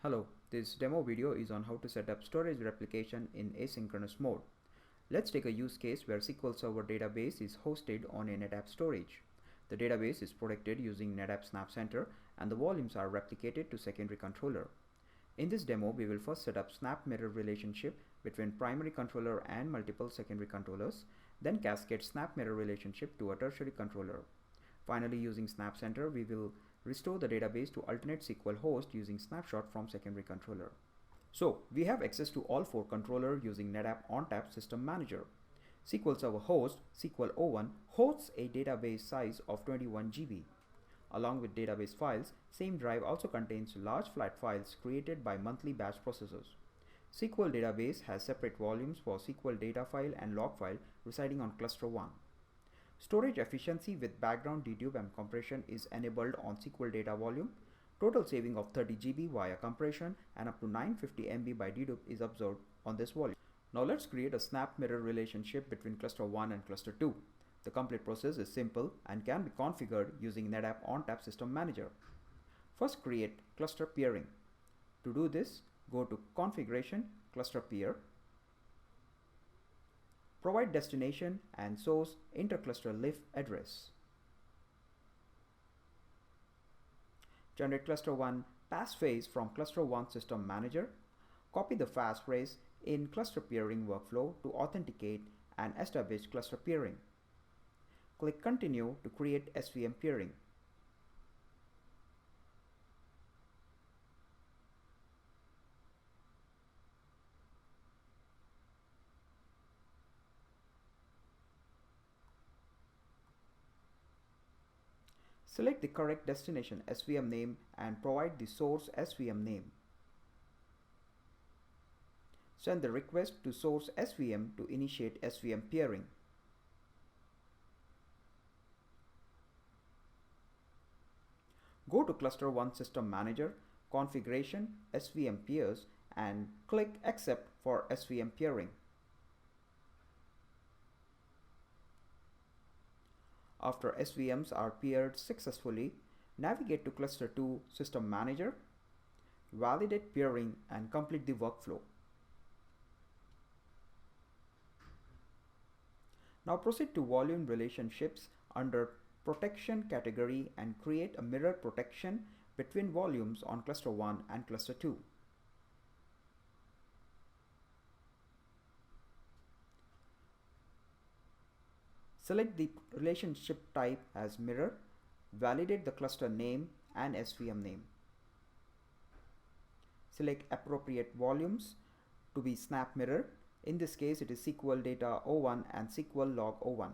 Hello, this demo video is on how to set up storage replication in asynchronous mode. Let's take a use case where SQL Server database is hosted on a NetApp storage. The database is protected using NetApp SnapCenter and the volumes are replicated to secondary controller. In this demo, we will first set up SnapMirror relationship between primary controller and multiple secondary controllers, then cascade SnapMirror relationship to a tertiary controller. Finally, using SnapCenter, we will restore the database to alternate SQL host using snapshot from secondary controller. So, we have access to all four controllers using NetApp ONTAP System Manager. SQL Server host, SQL01, hosts a database size of 21 GB. Along with database files, same drive also contains large flat files created by monthly batch processors. SQL database has separate volumes for SQL data file and log file residing on cluster 1. Storage efficiency with background dedupe and compression is enabled on SQL data volume. Total saving of 30 GB via compression and up to 950 MB by dedupe is observed on this volume. Now let's create a SnapMirror relationship between cluster 1 and cluster 2. The complete process is simple and can be configured using NetApp ONTAP System Manager. First, create cluster peering. To do this, go to Configuration, Cluster Peer. Provide destination and source intercluster LIF address. Generate cluster 1 passphrase from cluster 1 system manager. Copy the passphrase in cluster peering workflow to authenticate and establish cluster peering. Click Continue to create SVM peering. Select the correct destination SVM name and provide the source SVM name. Send the request to source SVM to initiate SVM peering. Go to Cluster 1 System Manager, Configuration, SVM Peers, and click Accept for SVM peering. After SVMs are peered successfully, navigate to Cluster 2 System Manager, validate peering and complete the workflow. Now proceed to volume relationships under Protection category and create a mirror protection between volumes on Cluster 1 and Cluster 2. Select the relationship type as mirror, validate the cluster name and SVM name. Select appropriate volumes to be SnapMirror. In this case, it is SQL data 01 and SQL log 01.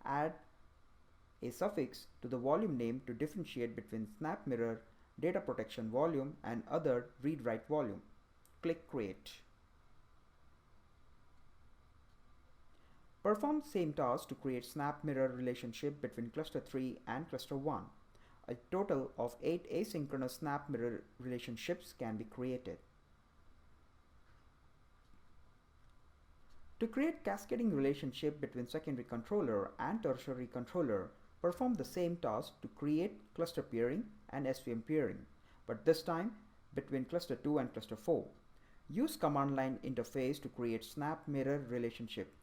Add a suffix to the volume name to differentiate between SnapMirror, data protection volume and other read-write volume. Click Create. Perform same task to create SnapMirror relationship between cluster 3 and cluster 1. A total of 8 asynchronous SnapMirror relationships can be created. To create cascading relationship between secondary controller and tertiary controller, perform the same task to create cluster peering and SVM peering, but this time between cluster 2 and cluster 4. Use command line interface to create SnapMirror relationship.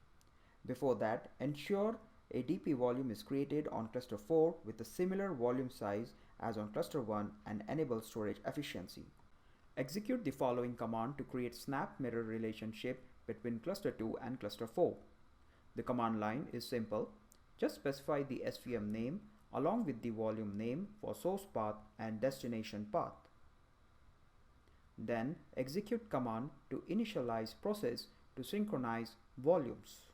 Before that, ensure a DP volume is created on cluster 4 with a similar volume size as on cluster 1 and enable storage efficiency. Execute the following command to create SnapMirror relationship between cluster 2 and cluster 4. The command line is simple. Just specify the SVM name along with the volume name for source path and destination path. Then execute command to initialize process to synchronize volumes.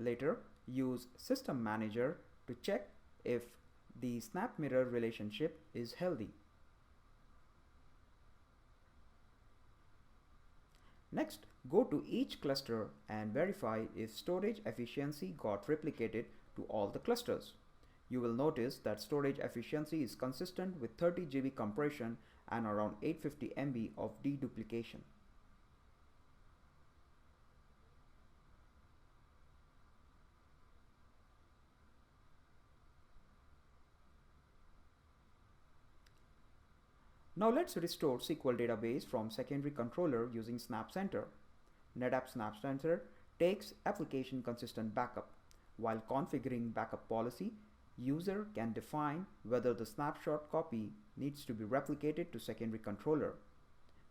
Later, use System Manager to check if the SnapMirror relationship is healthy. Next, go to each cluster and verify if storage efficiency got replicated to all the clusters. You will notice that storage efficiency is consistent with 30 GB compression and around 850 MB of deduplication. Now let's restore SQL database from secondary controller using SnapCenter. NetApp SnapCenter takes application consistent backup. While configuring backup policy, user can define whether the snapshot copy needs to be replicated to secondary controller.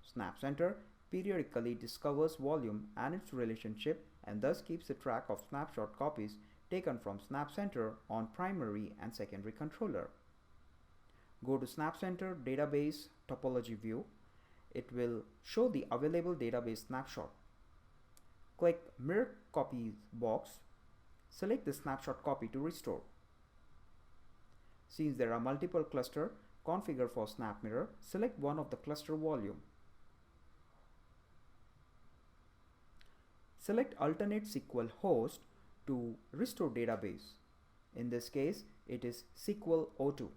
SnapCenter periodically discovers volume and its relationship and thus keeps a track of snapshot copies taken from SnapCenter on primary and secondary controller. Go to SnapCenter database topology view. It will show the available database snapshot. Click Mirror Copies box. Select the snapshot copy to restore. Since there are multiple clusters configured for SnapMirror, select one of the cluster volume. Select alternate SQL host to restore database. In this case, it is SQL O2.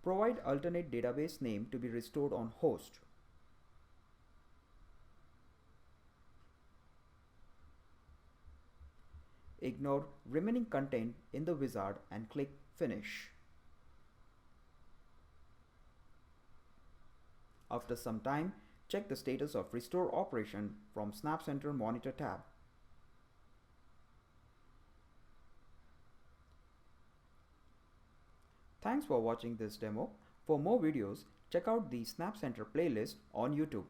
Provide alternate database name to be restored on host. Ignore remaining content in the wizard and click Finish. After some time, check the status of restore operation from SnapCenter Monitor tab. Thanks for watching this demo. For more videos, check out the SnapCenter playlist on YouTube.